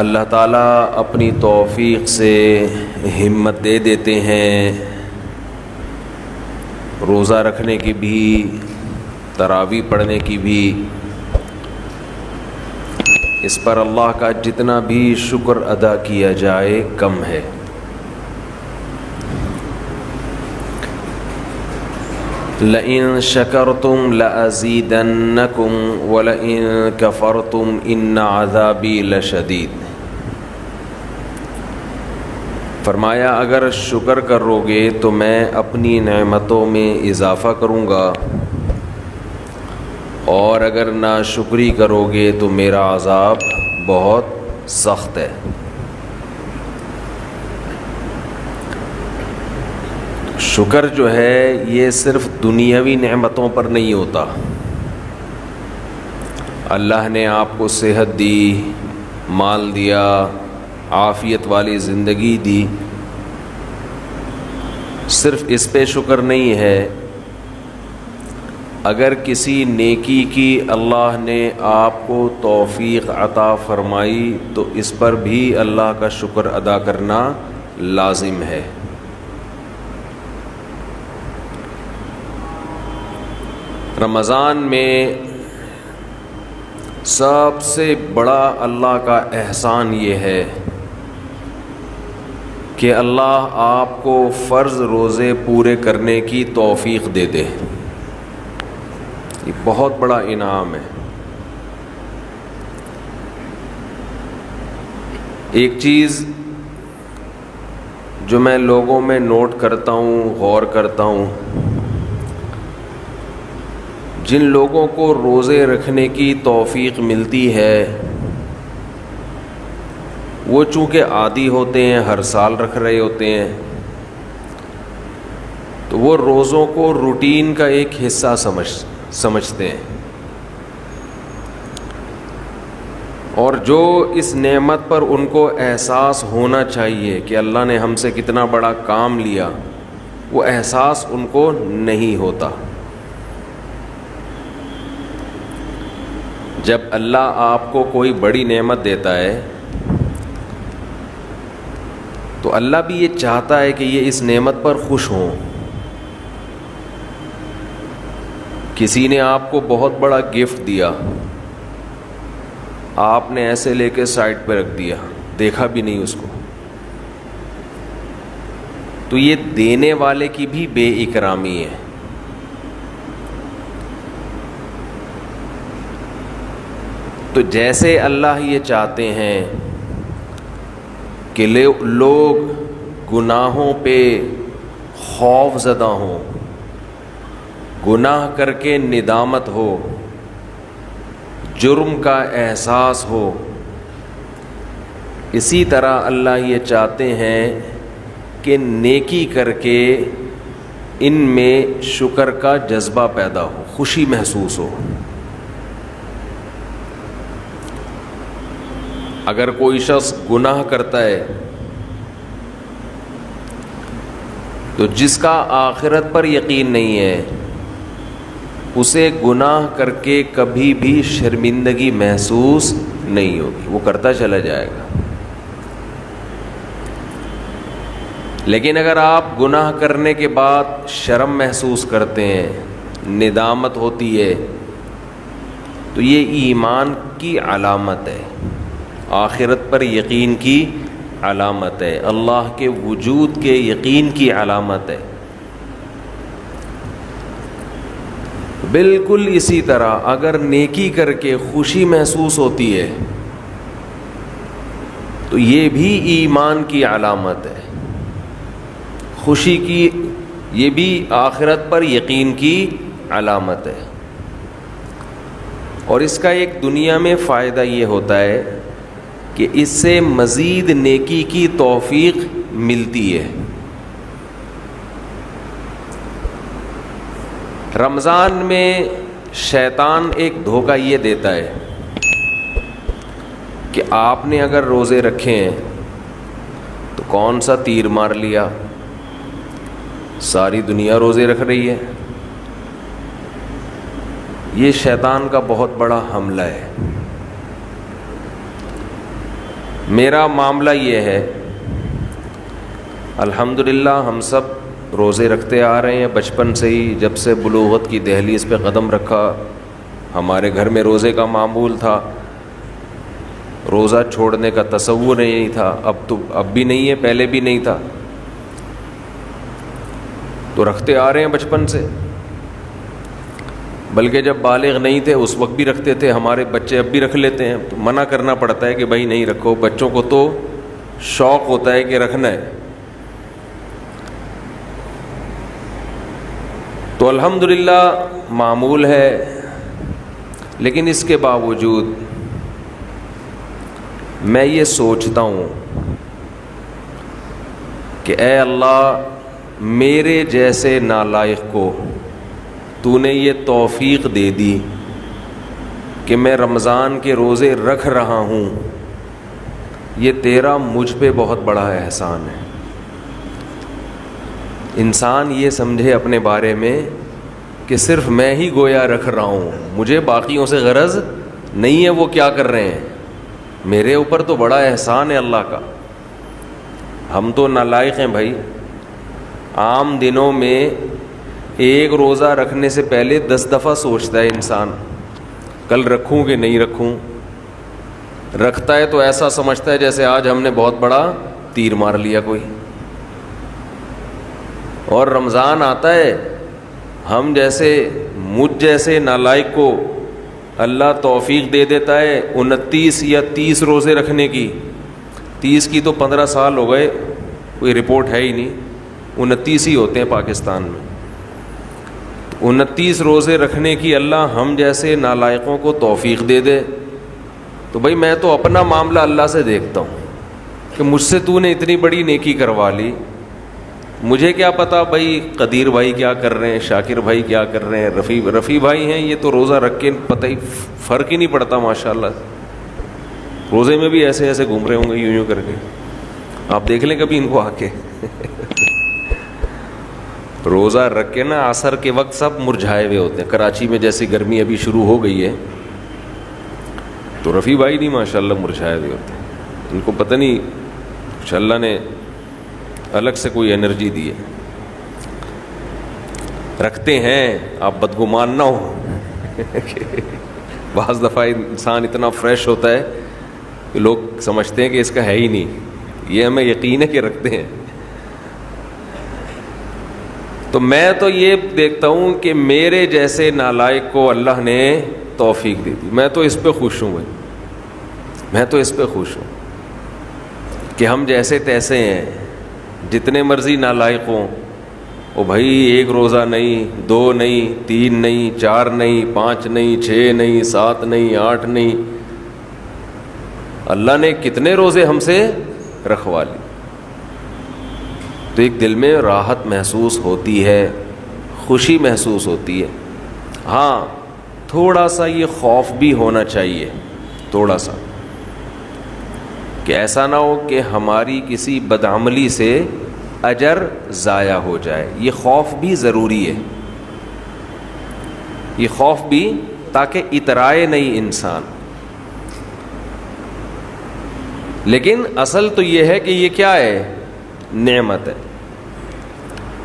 اللہ تعالیٰ اپنی توفیق سے ہمت دے دیتے ہیں، روزہ رکھنے کی بھی، تراویح پڑھنے کی بھی۔ اس پر اللہ کا جتنا بھی شکر ادا کیا جائے کم ہے۔ لئن شکرتم لأزیدنکم ولئن کفرتم ان عذابی لشدید۔ فرمایا اگر شکر کرو گے تو میں اپنی نعمتوں میں اضافہ کروں گا، اور اگر ناشکری کرو گے تو میرا عذاب بہت سخت ہے۔ شکر جو ہے یہ صرف دنیاوی نعمتوں پر نہیں ہوتا۔ اللہ نے آپ کو صحت دی، مال دیا، عافیت والی زندگی دی، صرف اس پہ شکر نہیں ہے۔ اگر کسی نیکی کی اللہ نے آپ کو توفیق عطا فرمائی تو اس پر بھی اللہ کا شکر ادا کرنا لازم ہے۔ رمضان میں سب سے بڑا اللہ کا احسان یہ ہے کہ اللہ آپ کو فرض روزے پورے کرنے کی توفیق دے دے۔ یہ بہت بڑا انعام ہے۔ ایک چیز جو میں لوگوں میں نوٹ کرتا ہوں، غور کرتا ہوں، جن لوگوں کو روزے رکھنے کی توفیق ملتی ہے وہ چونکہ عادی ہوتے ہیں، ہر سال رکھ رہے ہوتے ہیں، تو وہ روزوں کو روٹین کا ایک حصہ سمجھتے ہیں، اور جو اس نعمت پر ان کو احساس ہونا چاہیے کہ اللہ نے ہم سے کتنا بڑا کام لیا، وہ احساس ان کو نہیں ہوتا۔ جب اللہ آپ کو کوئی بڑی نعمت دیتا ہے تو اللہ بھی یہ چاہتا ہے کہ یہ اس نعمت پر خوش ہوں۔ کسی نے آپ کو بہت بڑا گفٹ دیا، آپ نے ایسے لے کے سائڈ پہ رکھ دیا، دیکھا بھی نہیں اس کو، تو یہ دینے والے کی بھی بے اکرامی ہے۔ تو جیسے اللہ یہ چاہتے ہیں کہ لوگ گناہوں پہ خوف زدہ ہوں، گناہ کر کے ندامت ہو، جرم کا احساس ہو، اسی طرح اللہ یہ چاہتے ہیں کہ نیکی کر کے ان میں شکر کا جذبہ پیدا ہو، خوشی محسوس ہو۔ اگر کوئی شخص گناہ کرتا ہے تو جس کا آخرت پر یقین نہیں ہے اسے گناہ کر کے کبھی بھی شرمندگی محسوس نہیں ہوگی، وہ کرتا چلا جائے گا۔ لیکن اگر آپ گناہ کرنے کے بعد شرم محسوس کرتے ہیں، ندامت ہوتی ہے، تو یہ ایمان کی علامت ہے، آخرت پر یقین کی علامت ہے، اللہ کے وجود کے یقین کی علامت ہے۔ بالکل اسی طرح اگر نیکی کر کے خوشی محسوس ہوتی ہے تو یہ بھی ایمان کی علامت ہے، خوشی کی، یہ بھی آخرت پر یقین کی علامت ہے۔ اور اس کا ایک دنیا میں فائدہ یہ ہوتا ہے کہ اس سے مزید نیکی کی توفیق ملتی ہے۔ رمضان میں شیطان ایک دھوکہ یہ دیتا ہے کہ آپ نے اگر روزے رکھے ہیں تو کون سا تیر مار لیا، ساری دنیا روزے رکھ رہی ہے۔ یہ شیطان کا بہت بڑا حملہ ہے۔ میرا معاملہ یہ ہے، الحمدللہ ہم سب روزے رکھتے آ رہے ہیں بچپن سے ہی، جب سے بلوغت کی دہلیز پہ قدم رکھا ہمارے گھر میں روزے کا معمول تھا، روزہ چھوڑنے کا تصور نہیں تھا، اب بھی نہیں ہے، پہلے بھی نہیں تھا، تو رکھتے آ رہے ہیں بچپن سے، بلکہ جب بالغ نہیں تھے اس وقت بھی رکھتے تھے، ہمارے بچے اب بھی رکھ لیتے ہیں، تو منع کرنا پڑتا ہے کہ بھائی نہیں رکھو، بچوں کو تو شوق ہوتا ہے کہ رکھنا ہے۔ تو الحمدللہ معمول ہے، لیکن اس کے باوجود میں یہ سوچتا ہوں کہ اے اللہ، میرے جیسے نالائق کو تو نے یہ توفیق دے دی کہ میں رمضان کے روزے رکھ رہا ہوں، یہ تیرا مجھ پہ بہت بڑا احسان ہے۔ انسان یہ سمجھے اپنے بارے میں کہ صرف میں ہی گویا رکھ رہا ہوں، مجھے باقیوں سے غرض نہیں ہے وہ کیا کر رہے ہیں، میرے اوپر تو بڑا احسان ہے اللہ کا۔ ہم تو نالائق ہیں بھائی، عام دنوں میں ایک روزہ رکھنے سے پہلے 10 دفعہ سوچتا ہے انسان کل رکھوں کہ نہیں رکھوں، رکھتا ہے تو ایسا سمجھتا ہے جیسے آج ہم نے بہت بڑا تیر مار لیا کوئی، اور رمضان آتا ہے، ہم جیسے مجھ جیسے نالائق کو اللہ توفیق دے دیتا ہے 29 یا 30 روزے رکھنے کی، 30 کی تو 15 سال ہو گئے، کوئی رپورٹ ہے ہی نہیں، 29 ہی ہوتے ہیں پاکستان میں، 29 روزے رکھنے کی اللہ ہم جیسے نالائقوں کو توفیق دے دے، تو بھائی میں تو اپنا معاملہ اللہ سے دیکھتا ہوں کہ مجھ سے تو نے اتنی بڑی نیکی کروا لی، مجھے کیا پتا بھائی قدیر بھائی کیا کر رہے ہیں، شاکر بھائی کیا کر رہے ہیں، رفیع بھائی ہیں، یہ تو روزہ رکھ کے پتہ ہی فرق ہی نہیں پڑتا ماشاءاللہ، روزے میں بھی ایسے ایسے گھوم رہے ہوں گے یوں کر کے، آپ دیکھ لیں کبھی ان کو آ کے روزہ رکھ کے نا عصر کے وقت سب مرجھائے ہوئے ہوتے ہیں، کراچی میں جیسی گرمی ابھی شروع ہو گئی ہے تو رفیع بھائی نہیں ماشاءاللہ مرجھائے ہوئے ہوتے ہیں، ان کو پتہ نہیں کچھ اللہ نے الگ سے کوئی انرجی دی ہے، رکھتے ہیں، آپ بدگمان نہ ہو بعض دفعہ انسان اتنا فریش ہوتا ہے کہ لوگ سمجھتے ہیں کہ اس کا ہے ہی نہیں، یہ ہمیں یقین ہے کہ رکھتے ہیں۔ تو میں تو یہ دیکھتا ہوں کہ میرے جیسے نالائق کو اللہ نے توفیق دی، میں تو اس پہ خوش ہوں بھائی، میں تو اس پہ خوش ہوں کہ ہم جیسے تیسے ہیں، جتنے مرضی نالائق ہوں، او بھائی ایک روزہ نہیں، 2 نہیں، 3 نہیں، 4 نہیں، 5 نہیں، 6 نہیں، 7 نہیں، 8 نہیں، اللہ نے کتنے روزے ہم سے رکھوا لی، تو ایک دل میں راحت محسوس ہوتی ہے، خوشی محسوس ہوتی ہے۔ ہاں تھوڑا سا یہ خوف بھی ہونا چاہیے، تھوڑا سا، کہ ایسا نہ ہو کہ ہماری کسی بدعملی سے اجر ضائع ہو جائے، یہ خوف بھی ضروری ہے، یہ خوف بھی، تاکہ اترائے نہیں انسان۔ لیکن اصل تو یہ ہے کہ یہ کیا ہے، نعمت ہے۔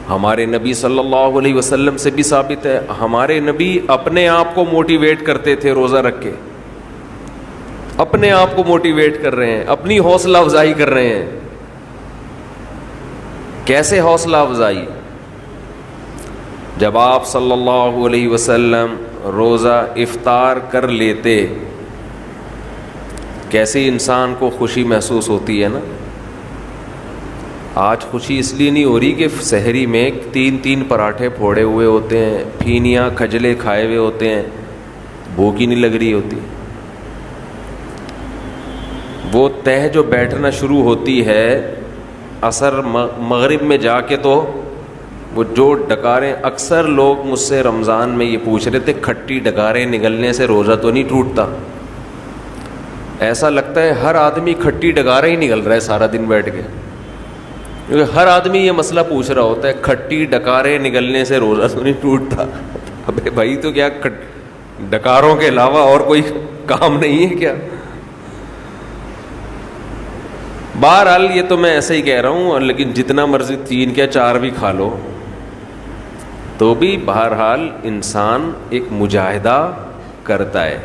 ہمارے نبی صلی اللہ علیہ وسلم سے بھی ثابت ہے، ہمارے نبی اپنے آپ کو موٹیویٹ کرتے تھے روزہ رکھ کے، اپنے آپ کو موٹیویٹ کر رہے ہیں، اپنی حوصلہ افزائی کر رہے ہیں۔ کیسے حوصلہ افزائی؟ جب آپ صلی اللہ علیہ وسلم روزہ افطار کر لیتے، کیسے انسان کو خوشی محسوس ہوتی ہے نا۔ آج خوشی اس لیے نہیں ہو رہی کہ سحری میں 3 پراٹھے پھوڑے ہوئے ہوتے ہیں، پھینیاں کھجلے کھائے ہوئے ہوتے ہیں، بھوک ہی نہیں لگ رہی ہوتی، وہ تہ جو بیٹھنا شروع ہوتی ہے عصر مغرب میں جا کے، تو وہ جو ڈکاریں، اکثر لوگ مجھ سے رمضان میں یہ پوچھ رہے تھے کھٹی ڈکاریں نگلنے سے روزہ تو نہیں ٹوٹتا؟ ایسا لگتا ہے ہر آدمی کھٹی ڈکاریں ہی نگل رہا ہے سارا دن بیٹھ کے، کیونکہ ہر آدمی یہ مسئلہ پوچھ رہا ہوتا ہے کھٹی ڈکاریں نگلنے سے روزہ تو نہیں ٹوٹتا۔ ابے بھائی تو کیا ڈکاروں کے علاوہ اور کوئی کام نہیں ہے کیا؟ بہرحال یہ تو میں ایسے ہی کہہ رہا ہوں، لیکن جتنا مرضی 3 یا 4 بھی کھا لو تو بھی بہرحال انسان ایک مجاہدہ کرتا ہے.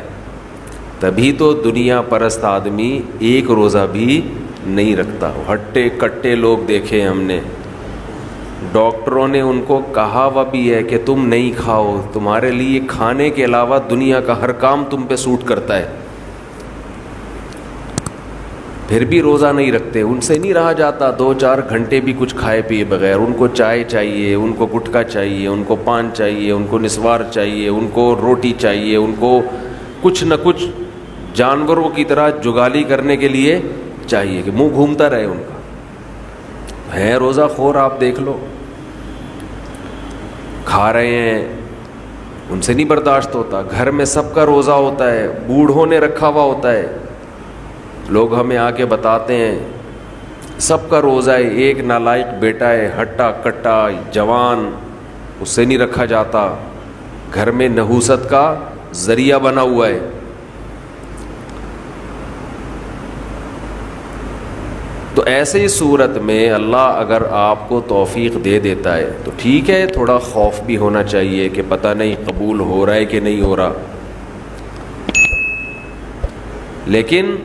تبھی تو دنیا پرست آدمی ایک روزہ بھی نہیں رکھتا. ہٹے کٹے لوگ دیکھے ہم نے، ڈاکٹروں نے ان کو کہا ہوا بھی ہے کہ تم نہیں کھاؤ، تمہارے لیے کھانے کے علاوہ دنیا کا ہر کام تم پہ سوٹ کرتا ہے، پھر بھی روزہ نہیں رکھتے. ان سے نہیں رہا جاتا 2-4 گھنٹے بھی کچھ کھائے پیے بغیر. ان کو چائے چاہیے، ان کو گٹکا چاہیے، ان کو پان چاہیے، ان کو نسوار چاہیے، ان کو روٹی چاہیے، ان کو کچھ نہ کچھ جانوروں کی طرح جگالی کرنے کے لیے چاہیے کہ منہ گھومتا رہے ان کا. ہے روزہ خور، آپ دیکھ لو، کھا رہے ہیں، ان سے نہیں برداشت ہوتا. گھر میں سب کا روزہ ہوتا ہے، بوڑھوں نے رکھا ہوا ہوتا ہے. لوگ ہمیں آ کے بتاتے ہیں سب کا روزہ ہے، ایک نالائق بیٹا ہے، ہٹا کٹا جوان، اس سے نہیں رکھا جاتا. گھر میں نحوست کا ذریعہ بنا ہوا ہے. تو ایسے ہی صورت میں اللہ اگر آپ کو توفیق دے دیتا ہے تو ٹھیک ہے، تھوڑا خوف بھی ہونا چاہیے کہ پتہ نہیں قبول ہو رہا ہے کہ نہیں ہو رہا، لیکن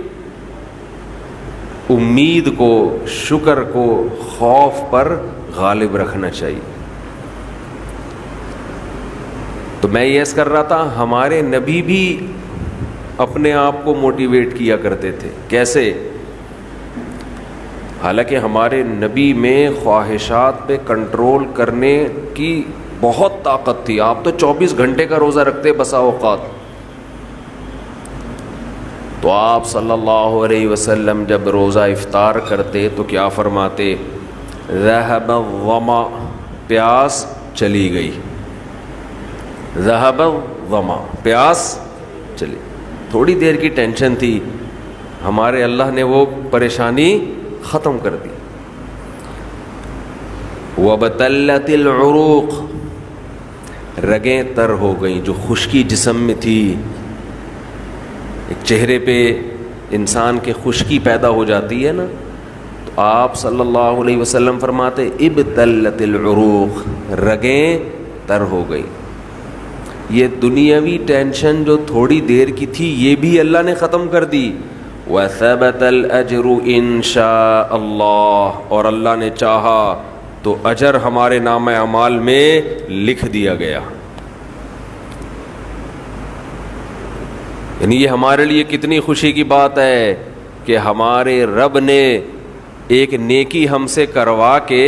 امید کو، شکر کو خوف پر غالب رکھنا چاہیے. تو میں یہ عرض کر رہا تھا، ہمارے نبی بھی اپنے آپ کو موٹیویٹ کیا کرتے تھے. کیسے؟ حالانکہ ہمارے نبی میں خواہشات پہ کنٹرول کرنے کی بہت طاقت تھی. آپ تو 24 گھنٹے کا روزہ رکھتے بسا اوقات. تو آپ صلی اللہ علیہ وسلم جب روزہ افطار کرتے تو کیا فرماتے؟ ذہب الظما، پیاس چلی گئی. ذہب الظما، پیاس چلی. تھوڑی دیر کی ٹینشن تھی، ہمارے اللہ نے وہ پریشانی ختم کر دی. وَبَتَلَّتِ الْعُرُوقُ، رگیں تر ہو گئیں. جو خشکی جسم میں تھی، ایک چہرے پہ انسان کے خشکی پیدا ہو جاتی ہے نا، تو آپ صلی اللہ علیہ وسلم فرماتے ابتلت العروق، رگیں تر ہو گئی. یہ دنیاوی ٹینشن جو تھوڑی دیر کی تھی یہ بھی اللہ نے ختم کر دی. وَثَبَتَ الْأَجْرُ إِن شَاءَ اللَّهُ، اور اللہ نے چاہا تو اجر ہمارے نامہ اعمال میں لکھ دیا گیا. یعنی یہ ہمارے لیے کتنی خوشی کی بات ہے کہ ہمارے رب نے ایک نیکی ہم سے کروا کے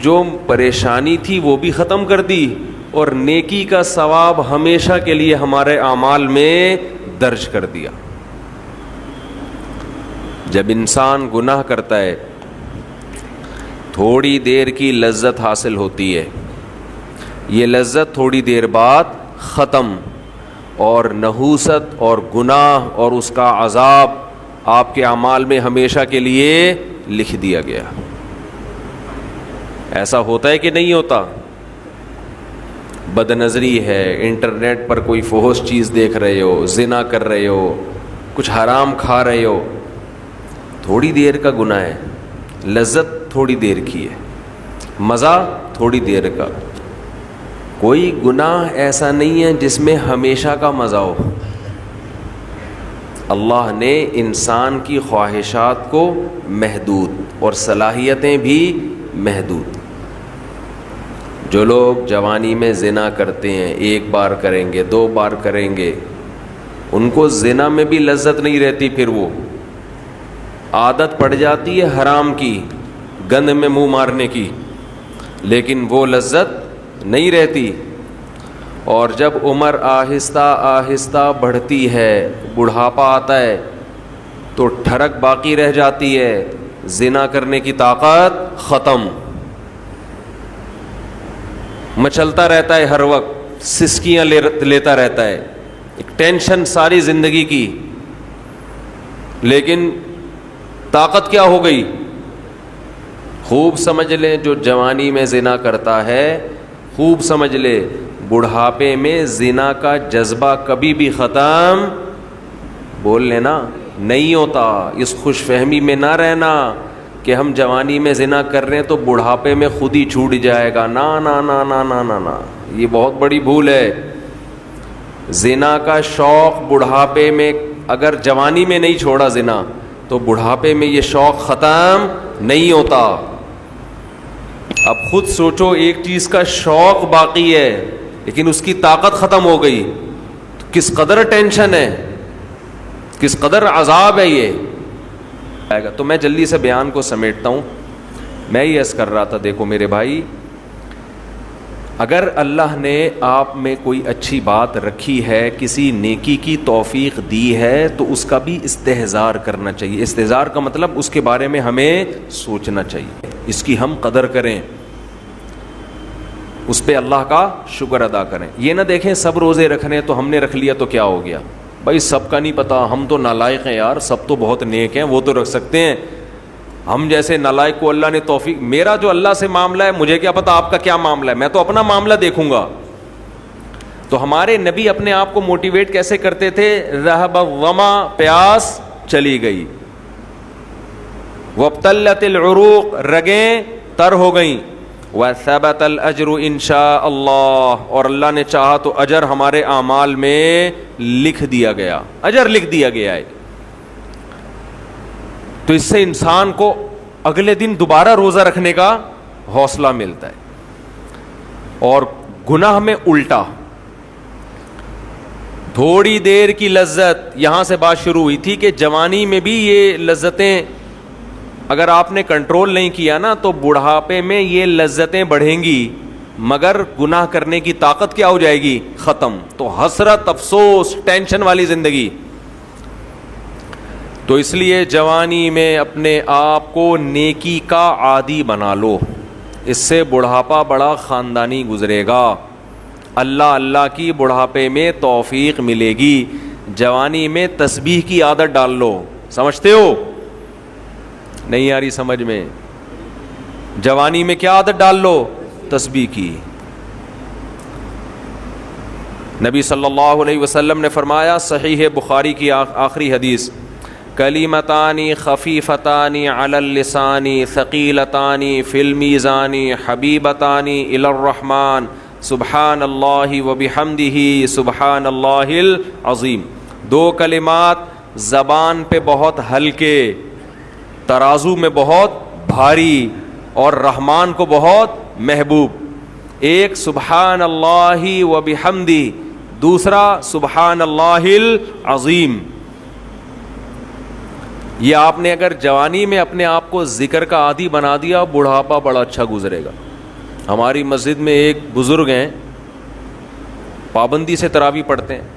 جو پریشانی تھی وہ بھی ختم کر دی، اور نیکی کا ثواب ہمیشہ کے لیے ہمارے اعمال میں درج کر دیا. جب انسان گناہ کرتا ہے تھوڑی دیر کی لذت حاصل ہوتی ہے، یہ لذت تھوڑی دیر بعد ختم، اور نحوست اور گناہ اور اس کا عذاب آپ کے اعمال میں ہمیشہ کے لیے لکھ دیا گیا. ایسا ہوتا ہے کہ نہیں ہوتا؟ بد نظری ہے، انٹرنیٹ پر کوئی فحش چیز دیکھ رہے ہو، زنا کر رہے ہو، کچھ حرام کھا رہے ہو، تھوڑی دیر کا گناہ ہے، لذت تھوڑی دیر کی ہے، مزہ تھوڑی دیر کا. کوئی گناہ ایسا نہیں ہے جس میں ہمیشہ کا مزہ ہو. اللہ نے انسان کی خواہشات کو محدود اور صلاحیتیں بھی محدود. جو لوگ جوانی میں زنا کرتے ہیں، 1 بار کریں گے، 2 بار کریں گے، ان کو زنا میں بھی لذت نہیں رہتی، پھر وہ عادت پڑ جاتی ہے حرام کی، گند میں منہ مارنے کی، لیکن وہ لذت نہیں رہتی. اور جب عمر آہستہ آہستہ بڑھتی ہے، بڑھاپا آتا ہے، تو ٹھڑک باقی رہ جاتی ہے، زنا کرنے کی طاقت ختم. مچلتا رہتا ہے ہر وقت، سسکیاں لیتا رہتا ہے، ایک ٹینشن ساری زندگی کی. لیکن طاقت کیا ہو گئی؟ خوب سمجھ لیں، جو جوانی میں زنا کرتا ہے، خوب سمجھ لے بڑھاپے میں زنا کا جذبہ کبھی بھی ختم، بول لینا، نہیں ہوتا. اس خوش فہمی میں نہ رہنا کہ ہم جوانی میں زنا کر رہے ہیں تو بڑھاپے میں خود ہی چھوٹ جائے گا. نا نا نا نا نا نا نا, یہ بہت بڑی بھول ہے. زنا کا شوق بڑھاپے میں, اگر جوانی میں نہیں چھوڑا زنا تو بڑھاپے میں یہ شوق ختم نہیں ہوتا. اب خود سوچو, ایک چیز کا شوق باقی ہے لیکن اس کی طاقت ختم ہو گئی, تو کس قدر ٹینشن ہے, کس قدر عذاب ہے یہ. تو میں جلدی سے بیان کو سمیٹتا ہوں. میں یہ عرض کر رہا تھا, دیکھو میرے بھائی, اگر اللہ نے آپ میں کوئی اچھی بات رکھی ہے, کسی نیکی کی توفیق دی ہے, تو اس کا بھی استحضار کرنا چاہیے. استحضار کا مطلب اس کے بارے میں ہمیں سوچنا چاہیے, اس کی ہم قدر کریں, اس پہ اللہ کا شکر ادا کریں. یہ نہ دیکھیں سب روزے رکھنے تو ہم نے رکھ لیا تو کیا ہو گیا. بھائی سب کا نہیں پتا, ہم تو نالائق ہیں یار, سب تو بہت نیک ہیں, وہ تو رکھ سکتے ہیں. ہم جیسے نالائق کو اللہ نے توفیق, میرا جو اللہ سے معاملہ ہے مجھے کیا پتا آپ کا کیا معاملہ ہے, میں تو اپنا معاملہ دیکھوں گا. تو ہمارے نبی اپنے آپ کو موٹیویٹ کیسے کرتے تھے؟ رہب الظما, پیاس چلی گئی, وابتلت العروق, رگیں تر ہو گئیں, وثبت الاجر انشاء اللہ, اور اللہ نے چاہا تو اجر ہمارے اعمال میں لکھ دیا گیا, اجر لکھ دیا گیا ہے. تو اس سے انسان کو اگلے دن دوبارہ روزہ رکھنے کا حوصلہ ملتا ہے. اور گناہ میں الٹا, تھوڑی دیر کی لذت, یہاں سے بات شروع ہوئی تھی کہ جوانی میں بھی یہ لذتیں اگر آپ نے کنٹرول نہیں کیا نا تو بڑھاپے میں یہ لذتیں بڑھیں گی, مگر گناہ کرنے کی طاقت کیا ہو جائے گی؟ ختم. تو حسرت, افسوس, ٹینشن والی زندگی. تو اس لیے جوانی میں اپنے آپ کو نیکی کا عادی بنا لو, اس سے بڑھاپا بڑا خاندانی گزرے گا. اللہ اللہ کی بڑھاپے میں توفیق ملے گی. جوانی میں تسبیح کی عادت ڈال لو, سمجھتے ہو؟ نہیں آ رہی سمجھ میں؟ جوانی میں کیا عادت ڈال لو؟ تسبیح کی. نبی صلی اللہ علیہ وسلم نے فرمایا, صحیح بخاری کی آخری حدیث, کلیمتانی خفیفتانی علی اللسانی ثقیلتانی فی المیزان حبیبتانی الی الرحمن سبحان اللہ وبحمدہ سبحان اللہ العظیم. دو کلمات زبان پہ بہت ہلکے, ترازو میں بہت بھاری, اور رحمان کو بہت محبوب. ایک سبحان اللہ وبحمدہ, دوسرا سبحان اللہ العظیم. یہ آپ نے اگر جوانی میں اپنے آپ کو ذکر کا عادی بنا دیا, بڑھاپا بڑا اچھا گزرے گا. ہماری مسجد میں ایک بزرگ ہیں, پابندی سے تراویح پڑھتے ہیں.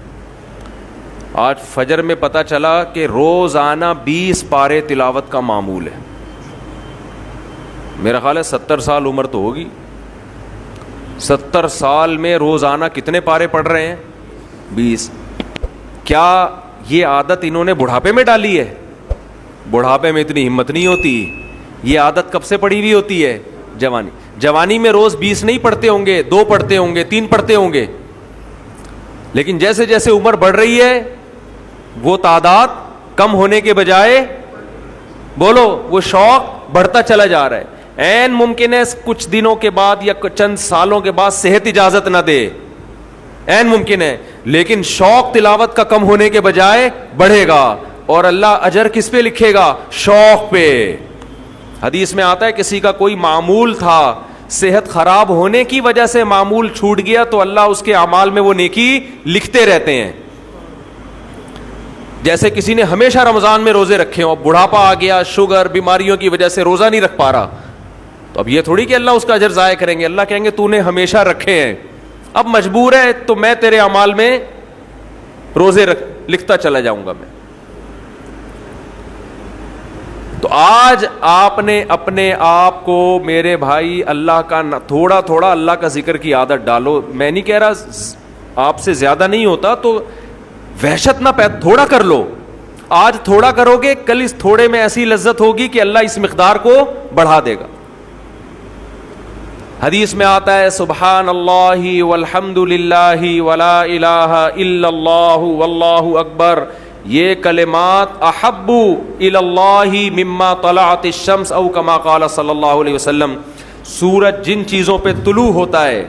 آج فجر میں پتہ چلا کہ روزانہ 20 پارے تلاوت کا معمول ہے. میرا خیال ہے 70 سال عمر تو ہوگی. 70 سال میں روزانہ کتنے پارے پڑھ رہے ہیں؟ 20. کیا یہ عادت انہوں نے بڑھاپے میں ڈالی ہے؟ بڑھاپے میں اتنی ہمت نہیں ہوتی. یہ عادت کب سے پڑی ہوئی ہوتی ہے؟ جوانی میں روز 20 نہیں پڑھتے ہوں گے, 2 پڑھتے ہوں گے, 3 پڑھتے ہوں گے, لیکن جیسے جیسے عمر بڑھ رہی ہے وہ تعداد کم ہونے کے بجائے, بولو, وہ شوق بڑھتا چلا جا رہا ہے. عین ممکن ہے کچھ دنوں کے بعد یا چند سالوں کے بعد صحت اجازت نہ دے, عین ممکن ہے, لیکن شوق تلاوت کا کم ہونے کے بجائے بڑھے گا. اور اللہ اجر کس پہ لکھے گا؟ شوق پہ. حدیث میں آتا ہے کسی کا کوئی معمول تھا, صحت خراب ہونے کی وجہ سے معمول چھوٹ گیا, تو اللہ اس کے اعمال میں وہ نیکی لکھتے رہتے ہیں. جیسے کسی نے ہمیشہ رمضان میں روزے رکھے ہوں, اب بڑھاپا آ گیا, شوگر, بیماریوں کی وجہ سے روزہ نہیں رکھ پا رہا, تو اب یہ تھوڑی کہ اللہ اس کا اجر ضائع کریں گے. اللہ کہیں گے تو نے ہمیشہ رکھے ہیں, اب مجبور ہے تو میں تیرے اعمال میں روزے لکھتا چلا جاؤں گا میں. تو آج آپ نے اپنے آپ کو, میرے بھائی, اللہ کا تھوڑا تھوڑا اللہ کا ذکر کی عادت ڈالو. میں نہیں کہہ رہا آپ سے زیادہ نہیں ہوتا تو وحشت نہ تھوڑا کر لو. آج تھوڑا کرو گے, کل اس تھوڑے میں ایسی لذت ہوگی کہ اللہ اس مقدار کو بڑھا دے گا. حدیث میں آتا ہے سبحان اللہ والحمد للہ ولا الہ الا اللہ واللہ اکبر یہ کلمات احب الی اللہ مما طلعت الشمس او کما قال صلی اللہ علیہ وسلم، سورج جن چیزوں پہ طلوع ہوتا ہے،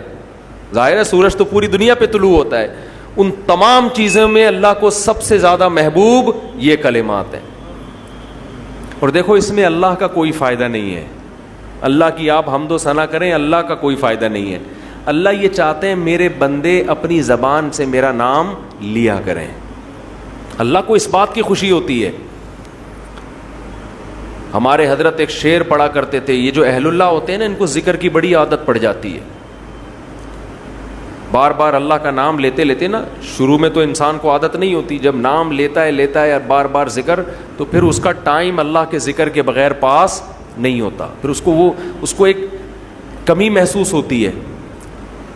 ظاہر ہے سورج تو پوری دنیا پہ طلوع ہوتا ہے، ان تمام چیزوں میں اللہ کو سب سے زیادہ محبوب یہ کلمات ہیں۔ اور دیکھو اس میں اللہ کا کوئی فائدہ نہیں ہے، اللہ کی آپ حمد و ثنا کریں، اللہ کا کوئی فائدہ نہیں ہے۔ اللہ یہ چاہتے ہیں میرے بندے اپنی زبان سے میرا نام لیا کریں، اللہ کو اس بات کی خوشی ہوتی ہے۔ ہمارے حضرت ایک شعر پڑھا کرتے تھے، یہ جو اہل اللہ ہوتے ہیں نا ان کو ذکر کی بڑی عادت پڑ جاتی ہے، بار بار اللہ کا نام لیتے لیتے نا، شروع میں تو انسان کو عادت نہیں ہوتی، جب نام لیتا ہے اور بار بار ذکر، تو پھر اس کا ٹائم اللہ کے ذکر کے بغیر پاس نہیں ہوتا، پھر اس کو ایک کمی محسوس ہوتی ہے۔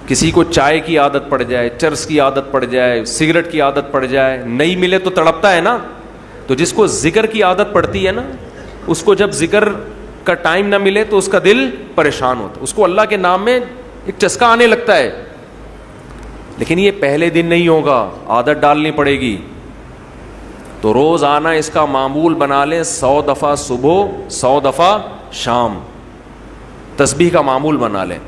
کسی کو چائے کی عادت پڑ جائے، چرس کی عادت پڑ جائے، سگریٹ کی عادت پڑ جائے، نہیں ملے تو تڑپتا ہے نا، تو جس کو ذکر کی عادت پڑتی ہے نا، اس کو جب ذکر کا ٹائم نہ ملے تو اس کا دل پریشان ہوتا ہے، اس کو اللہ کے نام میں ایک چسکا آنے لگتا ہے۔ لیکن یہ پہلے دن نہیں ہوگا، عادت ڈالنی پڑے گی، تو روز آنا اس کا معمول بنا لیں، 100 دفعہ صبح 100 دفعہ شام تسبیح کا معمول بنا لیں۔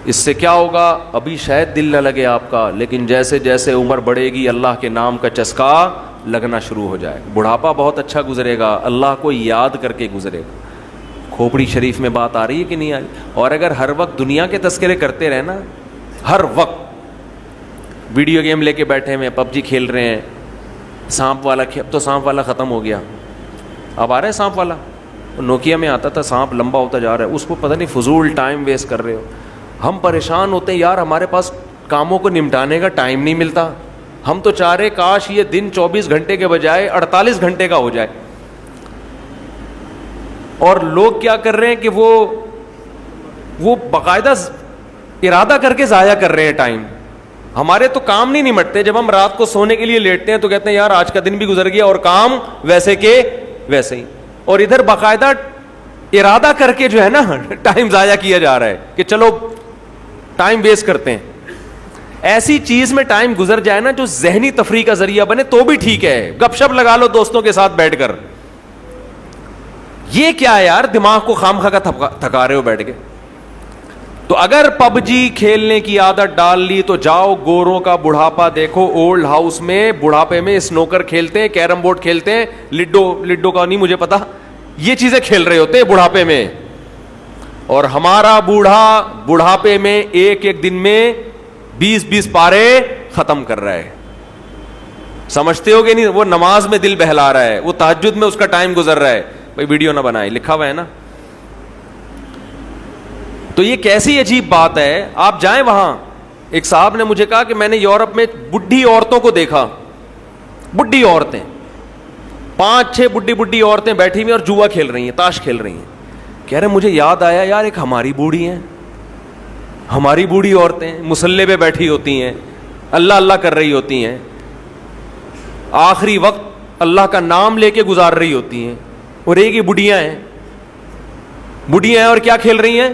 اس سے کیا ہوگا؟ ابھی شاید دل نہ لگے آپ کا، لیکن جیسے جیسے عمر بڑھے گی اللہ کے نام کا چسکا لگنا شروع ہو جائے، بڑھاپا بہت اچھا گزرے گا، اللہ کو یاد کر کے گزرے گا۔ کھوپڑی شریف میں بات آ رہی ہے کہ نہیں آ رہی؟ اور اگر ہر وقت دنیا کے تذکرے کرتے رہنا، ہر وقت ویڈیو گیم لے کے بیٹھے ہوئے، پب جی کھیل رہے ہیں، سانپ والا اب تو سانپ والا ختم ہو گیا، اب آ رہا ہے سانپ والا، نوکیا میں آتا تھا سانپ لمبا ہوتا جا رہا ہے، اس کو پتہ نہیں فضول ٹائم ویسٹ کر رہے ہو۔ ہم پریشان ہوتے ہیں یار، ہمارے پاس کاموں کو نمٹانے کا ٹائم نہیں ملتا، ہم تو چاہ رہے کاش یہ دن 24 گھنٹے کے بجائے 48 گھنٹے کا ہو جائے، اور لوگ کیا کر رہے ہیں کہ وہ باقاعدہ ارادہ کر کے ضائع کر رہے ہیں ٹائم۔ ہمارے تو کام نہیں نمٹتے، جب ہم رات کو سونے کے لیے لیٹتے ہیں تو کہتے ہیں یار آج کا دن بھی گزر گیا اور کام ویسے کے ویسے ہی، اور ادھر باقاعدہ ارادہ کر کے جو ہے نا ٹائم ضائع کیا جا رہا ہے کہ چلو ٹائم ویسٹ کرتے ہیں۔ ایسی چیز میں ٹائم گزر جائے نا جو ذہنی تفریح کا ذریعہ بنے تو بھی ٹھیک ہے، گپ شپ لگا لو دوستوں کے ساتھ بیٹھ کر، یہ کیا ہے یار دماغ کو خام خواہ کا تھکا رہے ہو بیٹھ کے۔ تو اگر پب جی کھیلنے کی عادت ڈال لی تو جاؤ گوروں کا بڑھاپا دیکھو، اولڈ ہاؤس میں بڑھاپے میں سنوکر کھیلتے ہیں، کیرم بورڈ کھیلتے ہیں، لڈو کا نہیں مجھے پتا، یہ چیزیں کھیل رہے ہوتے ہیں بڑھاپے میں، اور ہمارا بوڑھا بڑھاپے میں ایک ایک دن میں 20 پارے ختم کر رہا ہے۔ سمجھتے ہو کہ نہیں؟ وہ نماز میں دل بہلا رہا ہے، وہ تہجد میں اس کا ٹائم گزر رہا ہے۔ بھائی ویڈیو نہ بنائے، لکھا ہوا ہے نا۔ تو یہ کیسی عجیب بات ہے، آپ جائیں وہاں، ایک صاحب نے مجھے کہا کہ میں نے یورپ میں بڈھی عورتوں کو دیکھا، بڈھی عورتیں 5-6 بڈھی عورتیں بیٹھی ہوئی اور جوا کھیل رہی ہیں، تاش کھیل رہی ہیں۔ کہہ رہے مجھے یاد آیا یار ایک ہماری بوڑھی ہیں، ہماری بوڑھی عورتیں مصلے پہ بیٹھی ہوتی ہیں، اللہ اللہ کر رہی ہوتی ہیں، آخری وقت اللہ کا نام لے کے گزار رہی ہوتی ہیں، اور ایک ہی بڈھیاں ہیں اور کیا کھیل رہی ہیں؟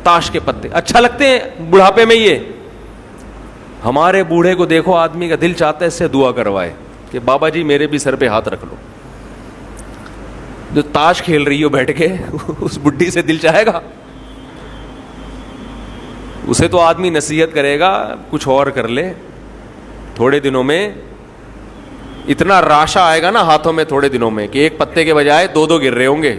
تاش کے پتے۔ اچھا لگتے ہیں بڑھاپے میں یہ؟ ہمارے بوڑھے کو دیکھو، آدمی کا دل چاہتا ہے اس سے دعا کروائے کہ بابا جی میرے بھی سر پہ ہاتھ رکھ لو۔ جو تاش کھیل رہی ہو بیٹھ کے اس بڈھی سے دل چاہے گا؟ اسے تو آدمی نصیحت کرے گا کچھ اور کر لے، تھوڑے دنوں میں اتنا راشا آئے گا نا ہاتھوں میں، تھوڑے دنوں میں کہ ایک پتے کے بجائے 2 گر رہے ہوں گے۔